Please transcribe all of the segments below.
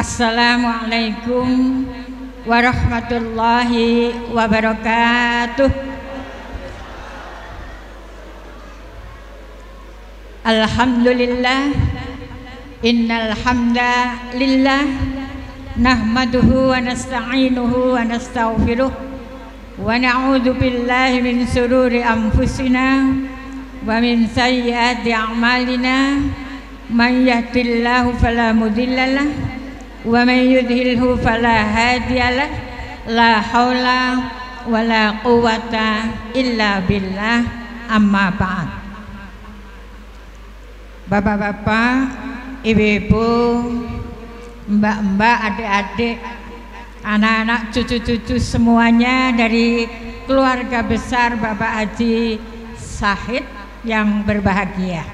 Assalamualaikum warahmatullahi wabarakatuh. Alhamdulillah, innal hamdalillah nahmaduhu wa nasta'inuhu wa nastaghfiruh wa na'udzu billahi min shururi anfusina wa min sayyiati a'malina. Man yahdihillahu fala mudhillalah wa man yudhlilhu fala hadiyalah. La haula wala quwata illa billah. Amma ba'd. Bapak-bapak, ibu-ibu, mbak-mbak, adik-adik, anak-anak, cucu-cucu semuanya dari keluarga besar Bapak Haji Syahid yang berbahagia.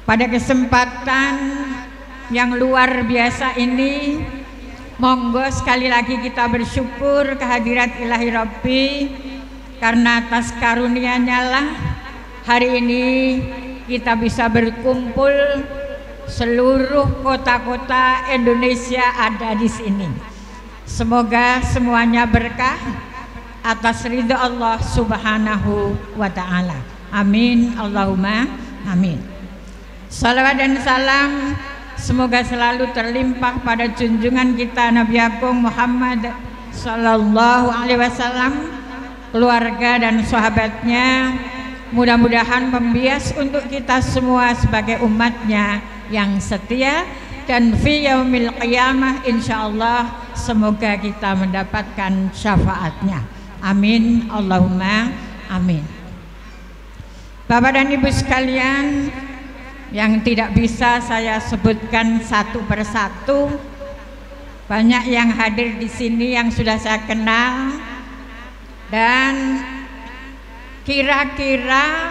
Pada kesempatan yang luar biasa ini, monggo sekali lagi kita bersyukur kehadirat Ilahi Rabbi, karena atas karunia-Nya lah hari ini kita bisa berkumpul, seluruh kota-kota Indonesia ada di sini. Semoga semuanya berkah atas ridha Allah Subhanahu wa ta'ala. Amin, Allahumma amin. Salawat dan salam semoga selalu terlimpah pada junjungan kita Nabi Agung Muhammad sallallahu alaihi wasallam, keluarga dan sahabatnya. Mudah-mudahan membias untuk kita semua sebagai umatnya yang setia, dan fi yaumil qiyamah insyaallah semoga kita mendapatkan syafaatnya. Amin, Allahumma amin. Bapak dan Ibu sekalian, yang tidak bisa saya sebutkan satu persatu, banyak yang hadir di sini yang sudah saya kenal, dan kira-kira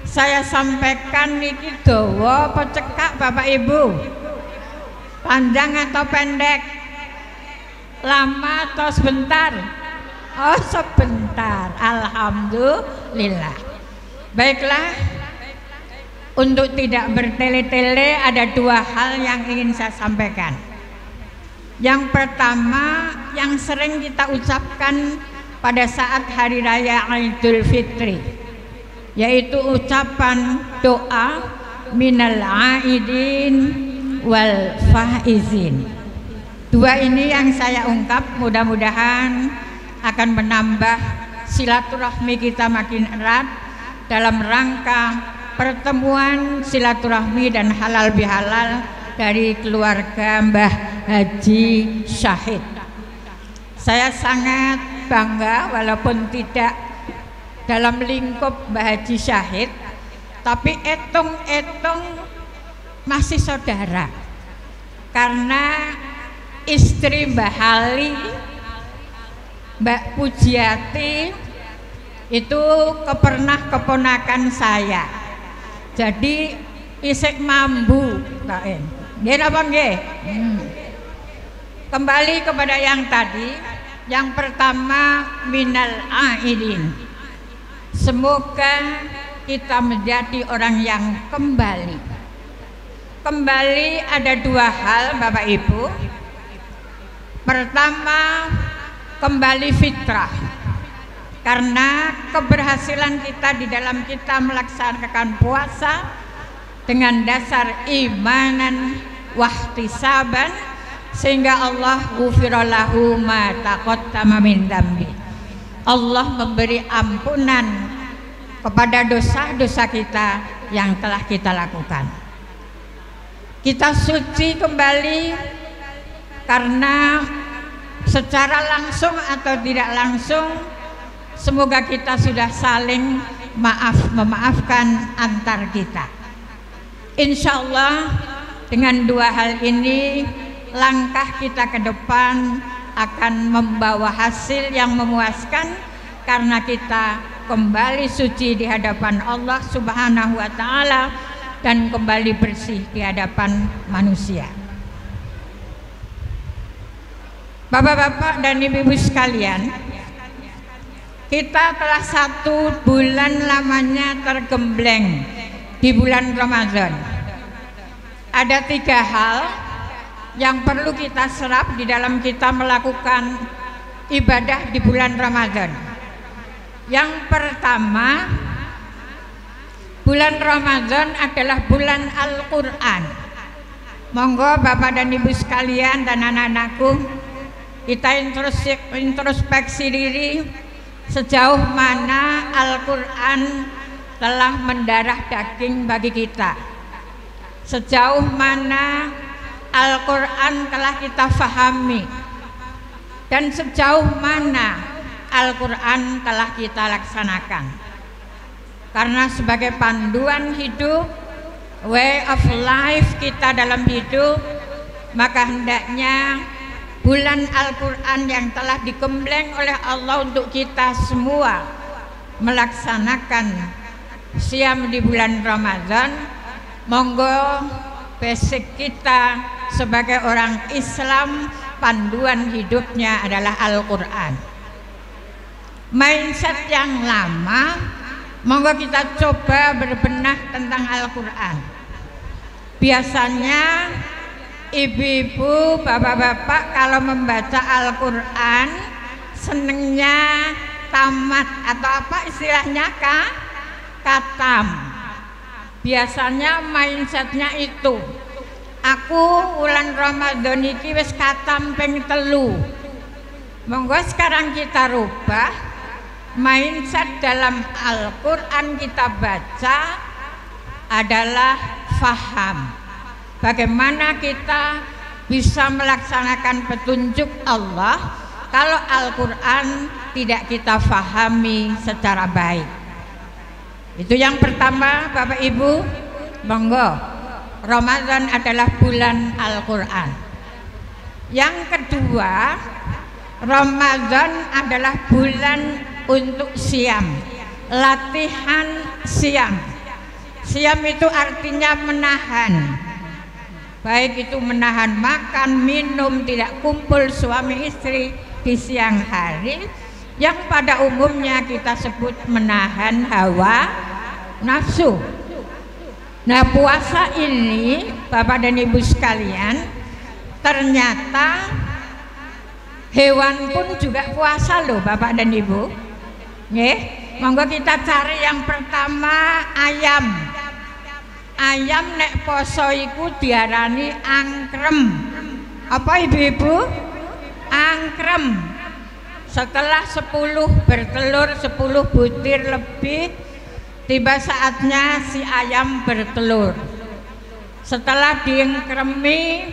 saya sampaikan niki dawa apa cekak Bapak Ibu? Panjang atau pendek? Lama atau sebentar? Oh, sebentar. Alhamdulillah. Baiklah, untuk tidak bertele-tele ada dua hal yang ingin saya sampaikan. Yang pertama, yang sering kita ucapkan pada saat hari raya Idul Fitri, yaitu ucapan doa minal aidin wal faizin. Dua ini yang saya ungkap, mudah-mudahan akan menambah silaturahmi kita makin erat dalam rangka pertemuan silaturahmi dan halal bihalal dari keluarga Mbah Haji Syahid. Saya sangat bangga walaupun tidak dalam lingkup Mbah Haji Syahid, tapi etung-etung masih saudara, karena istri Mbah Hali, Mbak Pujiati, itu keponakan saya. Jadi isik mambu kaen. Nggih napa nggih? Kembali kepada yang tadi, yang pertama minal aidin. Semoga kita menjadi orang yang kembali. Kembali ada dua hal Bapak Ibu. Pertama, kembali fitrah. Karena keberhasilan kita di dalam kita melaksanakan puasa dengan dasar imanan wahtisaban, sehingga Allah ghufirallahu ma taqaddama min dzambi. Allah memberi ampunan kepada dosa-dosa kita yang telah kita lakukan. Kita suci kembali karena secara langsung atau tidak langsung, semoga kita sudah saling memaafkan antar kita. Insya Allah dengan dua hal ini, langkah kita ke depan akan membawa hasil yang memuaskan, karena kita kembali suci di hadapan Allah Subhanahu wa ta'ala dan kembali bersih di hadapan manusia. Bapak-bapak dan ibu-ibu sekalian, kita telah 1 bulan lamanya tergembleng di bulan Ramadan. Ada 3 hal yang perlu kita serap di dalam kita melakukan ibadah di bulan Ramadan. Yang pertama, bulan Ramadan adalah bulan Al-Quran. Monggo Bapak dan Ibu sekalian dan anak-anakku, kita introspeksi diri sejauh mana Al-Quran telah mendarah daging bagi kita, sejauh mana Al-Quran telah kita fahami, dan sejauh mana Al-Quran telah kita laksanakan. Karena sebagai panduan hidup, way of life kita dalam hidup, maka hendaknya bulan Al-Quran yang telah digembleng oleh Allah untuk kita semua melaksanakan siam di bulan Ramadan. Monggo basic kita sebagai orang Islam, panduan hidupnya adalah Al-Quran. Mindset yang lama, monggo kita coba berbenah tentang Al-Quran. Biasanya ibu-ibu, bapak-bapak kalau membaca Al-Quran senengnya tamat atau apa istilahnya katam. Biasanya mindsetnya itu, aku bulan Ramadan iki wis katam ping 3. Monggo sekarang kita rubah mindset dalam Al-Quran. Kita baca adalah faham. Bagaimana kita bisa melaksanakan petunjuk Allah kalau Al-Quran tidak kita fahami secara baik. Itu yang pertama, Bapak Ibu. Monggo, Ramadan adalah bulan Al-Quran. Yang kedua, Ramadan adalah bulan untuk siam, latihan siam. Siam itu artinya menahan, baik itu menahan makan, minum, tidak kumpul suami istri di siang hari, yang pada umumnya kita sebut menahan hawa nafsu. Nah, puasa ini Bapak dan Ibu sekalian, ternyata hewan pun juga puasa loh Bapak dan Ibu. Nggih, monggo kita cari yang pertama ayam. Ayam nek poso iku diarani angkrem. Apa ibu-ibu? Angkrem. Setelah 10 bertelur, 10 butir lebih, tiba saatnya si ayam bertelur. Setelah diengkremi,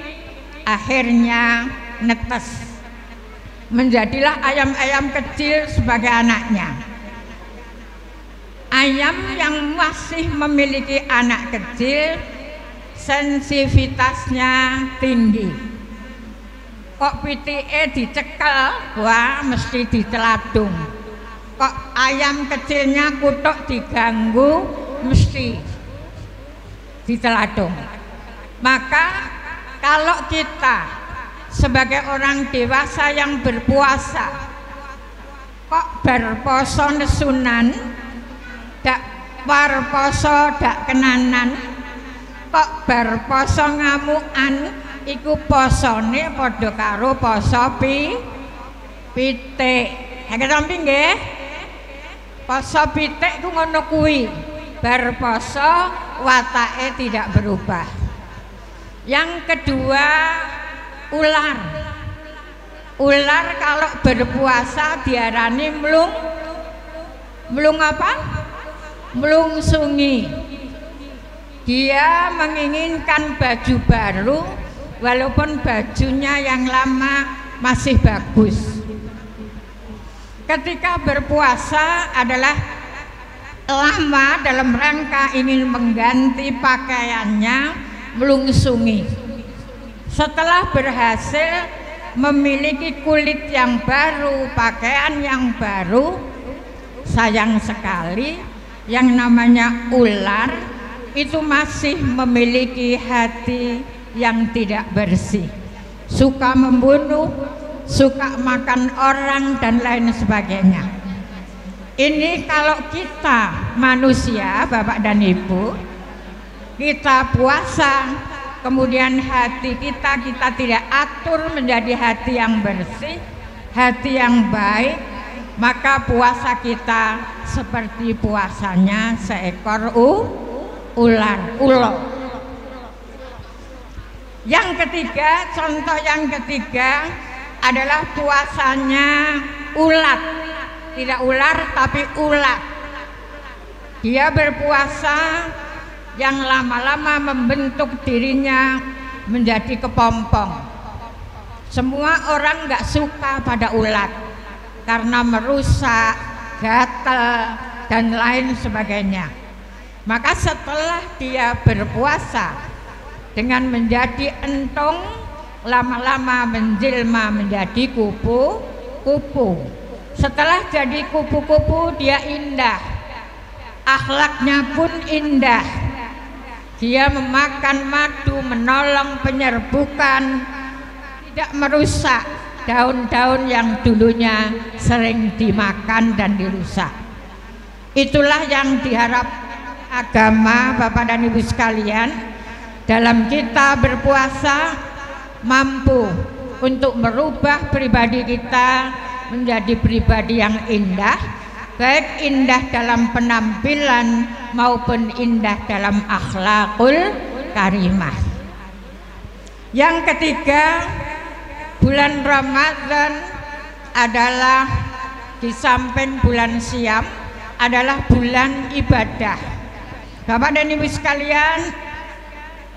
akhirnya netes. Menjadilah ayam-ayam kecil sebagai anaknya. Ayam yang masih memiliki anak kecil sensitivitasnya tinggi. Kok pitike dicekel, wah mesti diteladung. Kok ayam kecilnya kutuk diganggu, mesti diteladung. Maka kalau kita sebagai orang dewasa yang berpuasa kok berposo nesunan, dak berposo dak kenanan, kok berposo ngamukan, iku posone padha karo poso pitik. Ha ketampi nggih? Poso pitik ku ngono kuwi. Berposo watake tidak berubah. Yang kedua, ular. Ular kalau berpuasa diarani mlung apa? Mlungsungi. Dia menginginkan baju baru walaupun bajunya yang lama masih bagus. Ketika berpuasa adalah lama dalam rangka ingin mengganti pakaiannya, melungsungi. Setelah berhasil memiliki kulit yang baru, pakaian yang baru, sayang sekali yang namanya ular itu masih memiliki hati yang tidak bersih, suka membunuh, suka makan orang dan lain sebagainya. Ini kalau kita manusia, Bapak dan Ibu, kita puasa kemudian hati kita tidak atur menjadi hati yang bersih, hati yang baik, maka puasa kita seperti puasanya seekor ular. Yang ketiga, contoh yang ketiga adalah puasanya ulat. Tidak ular tapi ulat. Dia berpuasa yang lama-lama membentuk dirinya menjadi kepompong. Semua orang nggak suka pada ulat karena merusak, gatal, dan lain sebagainya. Maka setelah dia berpuasa dengan menjadi entong, lama-lama menjelma menjadi kupu-kupu. Setelah jadi kupu-kupu dia indah, akhlaknya pun indah. Dia memakan madu, menolong penyerbukan, tidak merusak daun-daun yang dulunya sering dimakan dan dirusak. Itulah yang diharap agama, Bapak dan Ibu sekalian, dalam kita berpuasa mampu untuk merubah pribadi kita menjadi pribadi yang indah, baik indah dalam penampilan maupun indah dalam akhlakul karimah. Yang ketiga, bulan Ramadan adalah di samping bulan Syam adalah bulan ibadah. Bapak dan Ibu sekalian,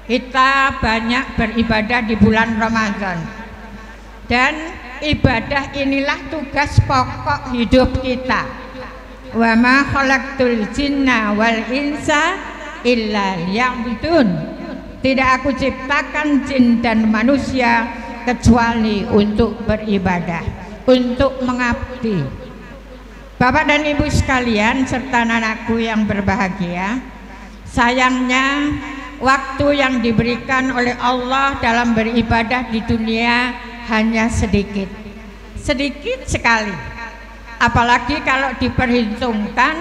kita banyak beribadah di bulan Ramadan, dan ibadah inilah tugas pokok hidup kita. Wa ma khalaqtul jinna wal insa illa liya'budun. Tidak aku ciptakan jin dan manusia kecuali untuk beribadah, untuk mengabdi. Bapak dan Ibu sekalian serta anakku yang berbahagia, sayangnya waktu yang diberikan oleh Allah dalam beribadah di dunia hanya sedikit sekali. Apalagi kalau diperhitungkan,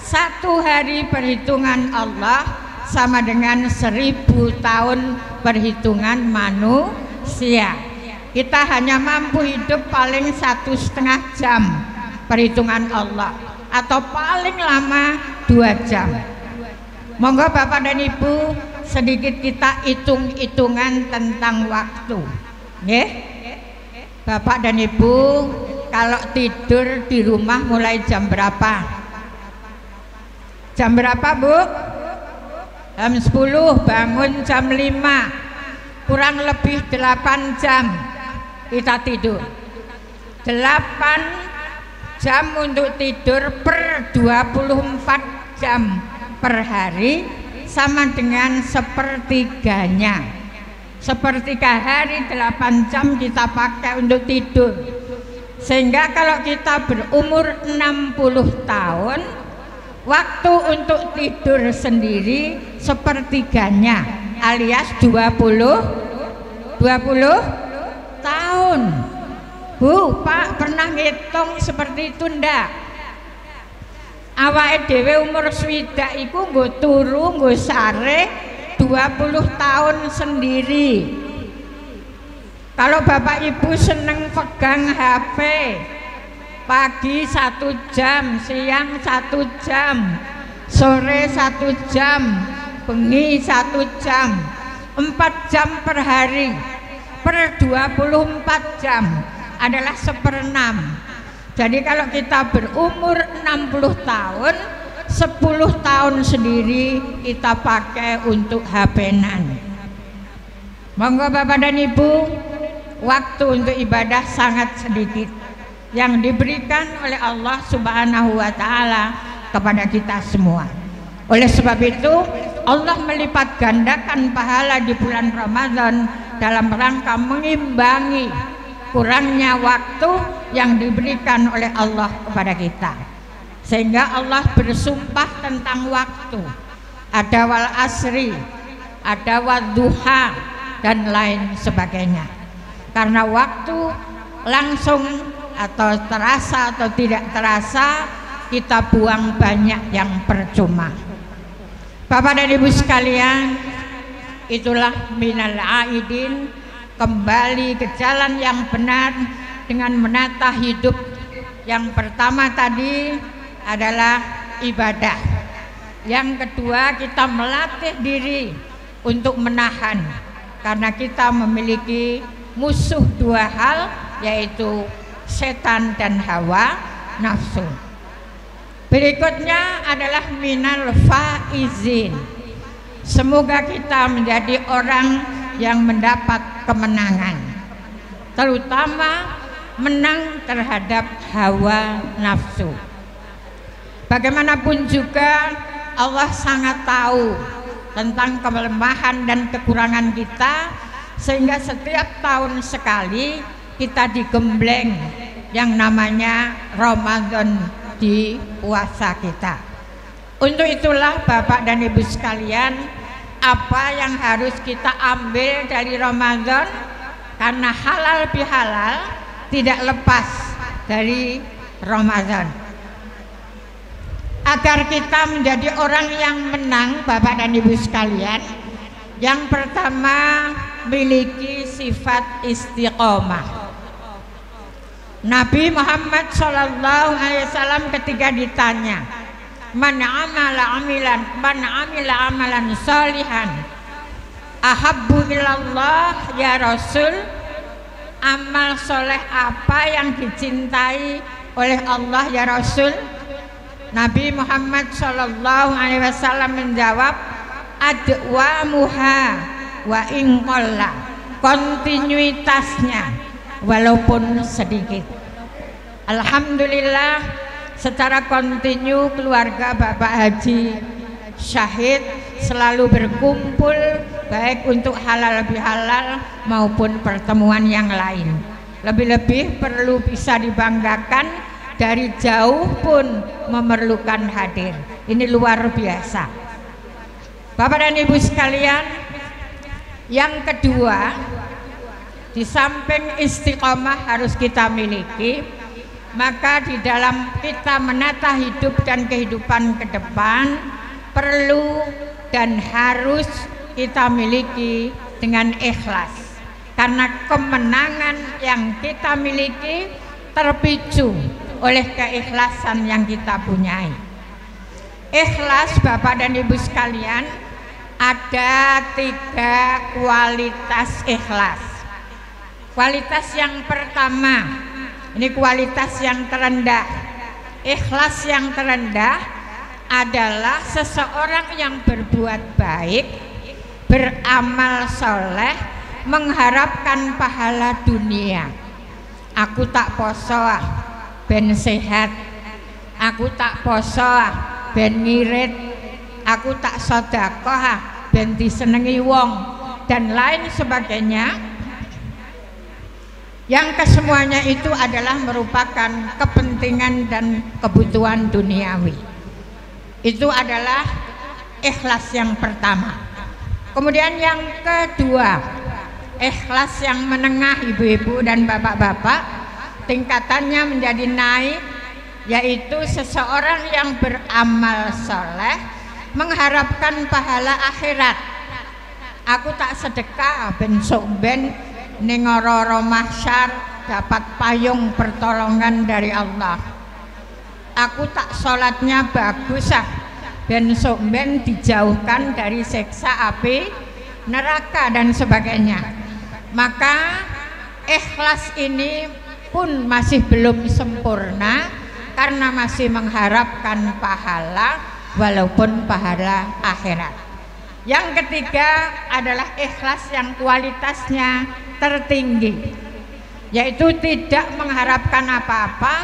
satu hari perhitungan Allah sama dengan 1000 tahun perhitungan manusia. Kita hanya mampu hidup paling 1,5 jam perhitungan Allah, atau paling lama 2 jam. Monggo Bapak dan Ibu, sedikit kita hitung-hitungan tentang waktu. Nggih? Bapak dan Ibu, kalau tidur di rumah mulai jam berapa? Jam berapa, Bu? Jam 10, bangun jam 5. Kurang lebih 8 jam kita tidur. 8 jam untuk tidur per 24 jam per hari sama dengan sepertiganya. Sepertiga hari 8 jam kita pakai untuk tidur. Sehingga kalau kita berumur 60 tahun, waktu untuk tidur sendiri sepertiganya, alias 20 tahun. Bu, Pak, pernah ngitung seperti itu ndak? Awake dhewe umur swidak iku nggo turu, nggo sare 20 tahun sendiri. Kalau Bapak Ibu seneng pegang HP, pagi 1 jam, siang 1 jam, sore 1 jam, bengi 1 jam, 4 jam per hari, per 24 jam adalah 1/6. Jadi kalau kita berumur 60 tahun, 10 tahun sendiri kita pakai untuk HP-nan. Monggo Bapak dan Ibu, waktu untuk ibadah sangat sedikit yang diberikan oleh Allah Subhanahu wa Ta'ala kepada kita semua. Oleh sebab itu, Allah melipat gandakan pahala di bulan Ramadan dalam rangka mengimbangi kurangnya waktu yang diberikan oleh Allah kepada kita. Sehingga Allah bersumpah tentang waktu, ada wal asri, ada wadduha, dan lain sebagainya. Karena waktu langsung atau terasa atau tidak terasa, kita buang banyak yang percuma. Bapak dan Ibu sekalian, itulah minal aidin, kembali ke jalan yang benar dengan menata hidup. Yang pertama tadi adalah ibadah, yang kedua kita melatih diri untuk menahan, karena kita memiliki musuh dua hal, yaitu setan dan hawa nafsu. Berikutnya adalah minal faizin, semoga kita menjadi orang yang mendapat kemenangan, terutama menang terhadap hawa nafsu. Bagaimanapun juga Allah sangat tahu tentang kelemahan dan kekurangan kita, sehingga setiap tahun sekali kita digembleng yang namanya Ramadan di puasa kita. Untuk itulah Bapak dan Ibu sekalian, apa yang harus kita ambil dari Ramadan, karena halal bihalal tidak lepas dari Ramadan. Agar kita menjadi orang yang menang, Bapak dan Ibu sekalian, yang pertama miliki sifat istiqomah. Nabi Muhammad SAW ketika ditanya, man amila amalan salihan ahabbu ilallah ya Rasul, amal soleh apa yang dicintai oleh Allah ya Rasul? Nabi Muhammad SAW menjawab, adwamuha wa inqalla, kontinuitasnya walaupun sedikit. Alhamdulillah, secara kontinu keluarga Bapak Haji Syahid selalu berkumpul, baik untuk halal bihalal maupun pertemuan yang lain. Lebih-lebih perlu bisa dibanggakan, dari jauh pun memerlukan hadir. Ini luar biasa. Bapak dan Ibu sekalian, yang kedua, di samping istiqomah harus kita miliki, maka di dalam kita menata hidup dan kehidupan ke depan perlu dan harus kita miliki dengan ikhlas, karena kemenangan yang kita miliki terpicu oleh keikhlasan yang kita punyai. Ikhlas, Bapak dan Ibu sekalian, ada 3 kualitas ikhlas. Kualitas yang pertama, ini kualitas yang terendah. Ikhlas yang terendah adalah seseorang yang berbuat baik, beramal soleh, mengharapkan pahala dunia. Aku tak poso ben sehat, aku tak poso ben ngirit, aku tak sedekah ben disenengi wong, dan lain sebagainya. Yang kesemuanya itu adalah merupakan kepentingan dan kebutuhan duniawi. Itu adalah ikhlas yang pertama. Kemudian yang kedua, ikhlas yang menengah, ibu-ibu dan bapak-bapak, tingkatannya menjadi naik, yaitu seseorang yang beramal soleh, mengharapkan pahala akhirat. Aku tak sedekah ben sok ben ning ora mahsyar dapat payung pertolongan dari Allah. Aku tak sholatnya bagus ben sok ben dijauhkan dari siksa api neraka dan sebagainya. Maka ikhlas ini pun masih belum sempurna, karena masih mengharapkan pahala walaupun pahala akhirat. Yang ketiga adalah ikhlas yang kualitasnya tertinggi, yaitu tidak mengharapkan apa-apa,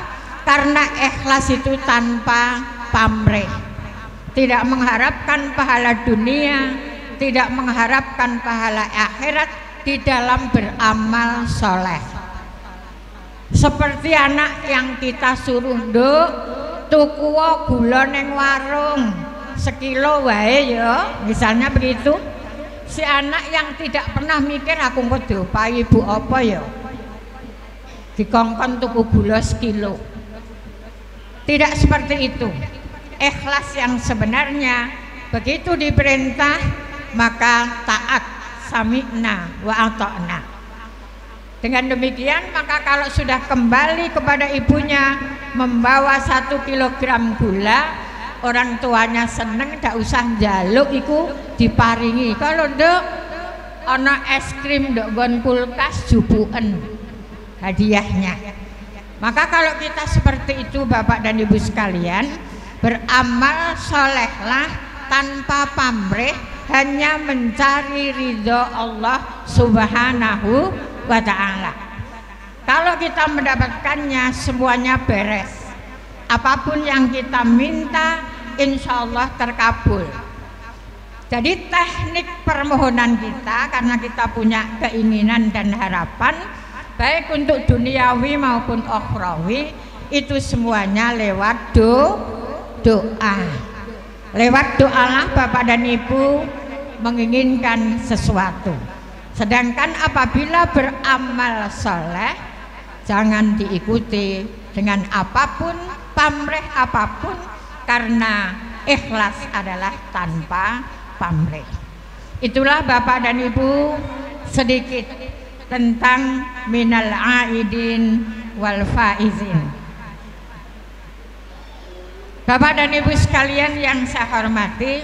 karena ikhlas itu tanpa pamrih, tidak mengharapkan pahala dunia, tidak mengharapkan pahala akhirat di dalam beramal soleh. Seperti anak yang kita suruh nduk tuku gula neng warung sekilo wae ya, misalnya begitu. Si anak yang tidak pernah mikir aku kok diopahi ibu apa ya, dikongkon tuku gula sekilo. Tidak seperti itu. Ikhlas yang sebenarnya begitu diperintah maka taat sami'na wa ata'na. Dengan demikian maka kalau sudah kembali kepada ibunya membawa 1 kilogram gula, orang tuanya seneng, gak usah njaluk iku diparingi. Kalau nduk ana es krim nduk nggon kulkas jupuken hadiahnya. Maka kalau kita seperti itu Bapak dan Ibu sekalian, beramal solehlah tanpa pamrih, hanya mencari ridho Allah Subhanahu wa ta'ala. Kalau kita mendapatkannya semuanya beres, apapun yang kita minta insya Allah terkabul. Jadi teknik permohonan kita, karena kita punya keinginan dan harapan baik untuk duniawi maupun ukhrawi, itu semuanya lewat doa. Lewat doalah Bapak dan Ibu menginginkan sesuatu. Sedangkan apabila beramal soleh, jangan diikuti dengan apapun, pamrih apapun, karena ikhlas adalah tanpa pamrih. Itulah Bapak dan Ibu sedikit tentang minal aidin wal faizin. Bapak dan Ibu sekalian yang saya hormati,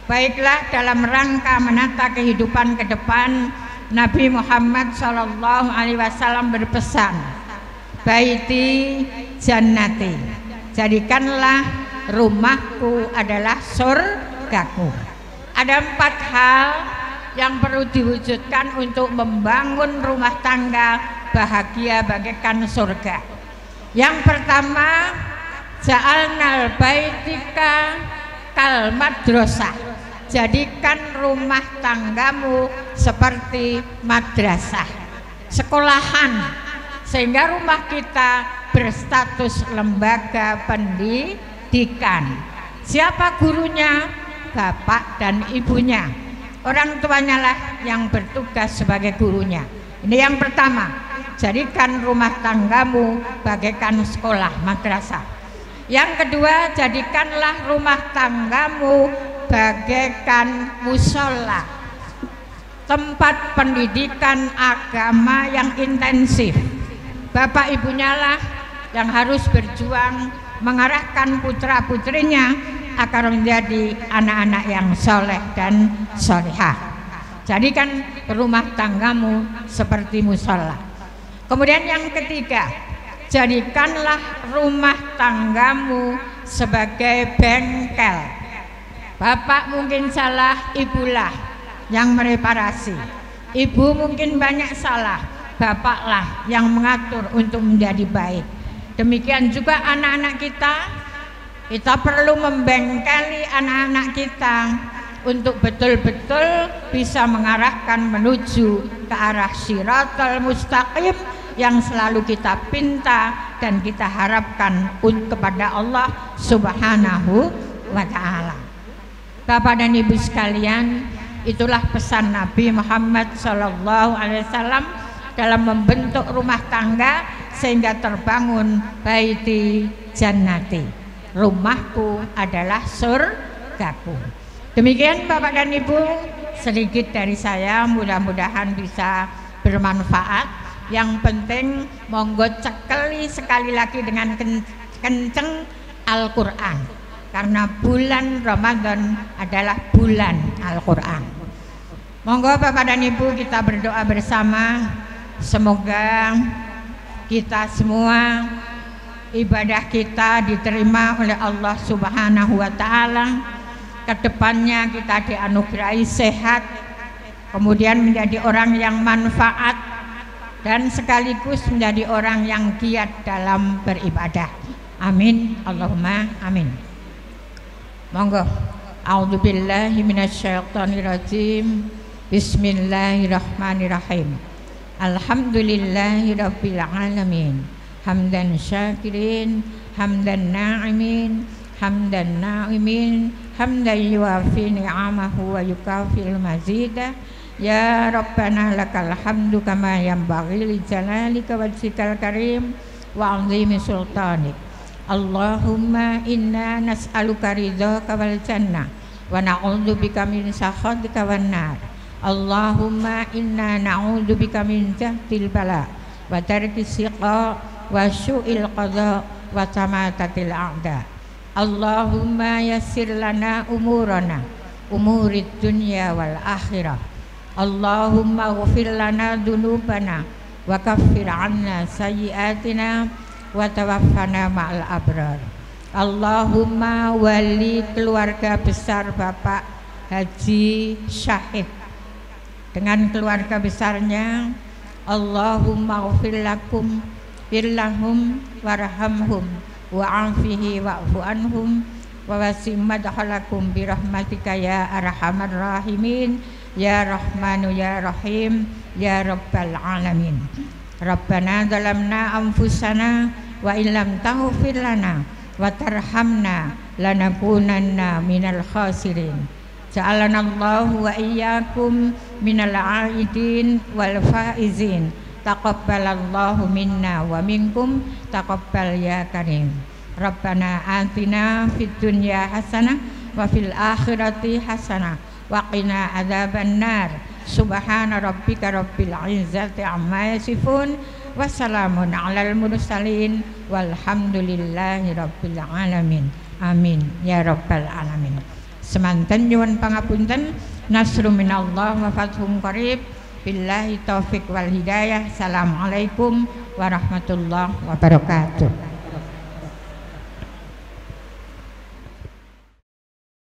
baiklah dalam rangka menata kehidupan ke depan, Nabi Muhammad SAW berpesan, baiti jannati, jadikanlah rumahku adalah surgaku. Ada 4 hal yang perlu diwujudkan untuk membangun rumah tangga bahagia bagaikan surga. Yang pertama, ja'alnal baitika kal madrasah, jadikan rumah tanggamu seperti madrasah, sekolahan, sehingga rumah kita berstatus lembaga pendidikan. Siapa gurunya? Bapak dan ibunya. Orang tuanya lah yang bertugas sebagai gurunya. Ini yang pertama, jadikan rumah tanggamu bagaikan sekolah madrasah. Yang kedua, jadikanlah rumah tanggamu bagaikan musola, tempat pendidikan agama yang intensif. Bapak ibunya lah yang harus berjuang mengarahkan putra putrinya agar menjadi anak-anak yang soleh dan solehah. Jadikan rumah tanggamu seperti musola. Kemudian yang ketiga, jadikanlah rumah tanggamu sebagai bengkel. Bapak mungkin salah, ibulah yang mereparasi. Ibu mungkin banyak salah, bapaklah yang mengatur untuk menjadi baik. Demikian juga anak-anak kita perlu membengkeli anak-anak kita untuk betul-betul bisa mengarahkan menuju ke arah Shiratal Mustaqim yang selalu kita pinta dan kita harapkan kepada Allah Subhanahu wa ta'ala. Bapak dan Ibu sekalian, itulah pesan Nabi Muhammad SAW dalam membentuk rumah tangga sehingga terbangun baiti jannati, rumahku adalah surgaku. Demikian Bapak dan Ibu, sedikit dari saya, mudah-mudahan bisa bermanfaat. Yang penting monggo cekeli sekali lagi dengan kenceng Al-Quran, karena bulan Ramadan adalah bulan Al-Quran. Monggo Bapak dan Ibu kita berdoa bersama, semoga kita semua ibadah kita diterima oleh Allah Subhanahu wa ta'ala. Kedepannya kita dianugerahi sehat, kemudian menjadi orang yang manfaat, dan sekaligus menjadi orang yang giat dalam beribadah. Amin, Allahumma amin. Monggo. A'udzubillahi minasyaitonirrajim. Bismillahirrahmanirrahim. Alhamdulillahirabbil alamin. Hamdan syakirin, hamdan na'imin, hamdan na'imin, hamdan yuafi ni'amahu wa yukafil mazidah. Ya Rabbana lakal hamdu kama yanbaghi li jalalika wajhikal karim wa 'azimi sultanik. Allahumma inna nas'aluka ridhaka wal jannah wa na'udzubika min sakhatika wan nar. Allahumma inna na'udzubika min jahtil bala wa tarki siqa wa su'il qada wa tamatatil a'da. Allahumma yassir lana umurana umurid dunya wal akhirah. Allahumma ghfir lana dzunubana wa kaffir 'anna sayyi'atina wa tawaffana ma'al abrar. Allahumma wali keluarga besar Bapak Haji Syahid dengan keluarga besarnya. Allahumma ghfir lakum firlahum warhamhum wa'afihi wa'fu anhum wa wasi' madkhalakum birahmatika ya arhamar rahimin ya rahmanu ya rahim ya rabbal alamin. Rabbana zalamna anfusana wa illam taghfir lana wa tarhamna lanakunanna minal khasirin. Ja'alanallahu wa iyyakum minal aidin wal faizin. Taqabbalallahu minna wa minkum taqabbal ya karim. Rabbana atina fid dunya hasanah wa fil akhirati hasanah wa qina adzaban nar. Subhana rabbika rabbil izzati amma yasifun wa salamun alal mursalin walhamdulillahi rabbil alamin. Amin ya rabbal alamin. Semanten nyuwun pangapunten. Nasrun minallah wa fathun qarib. Billahi taufik wal hidayah. Assalamualaikum warahmatullahi wabarakatuh.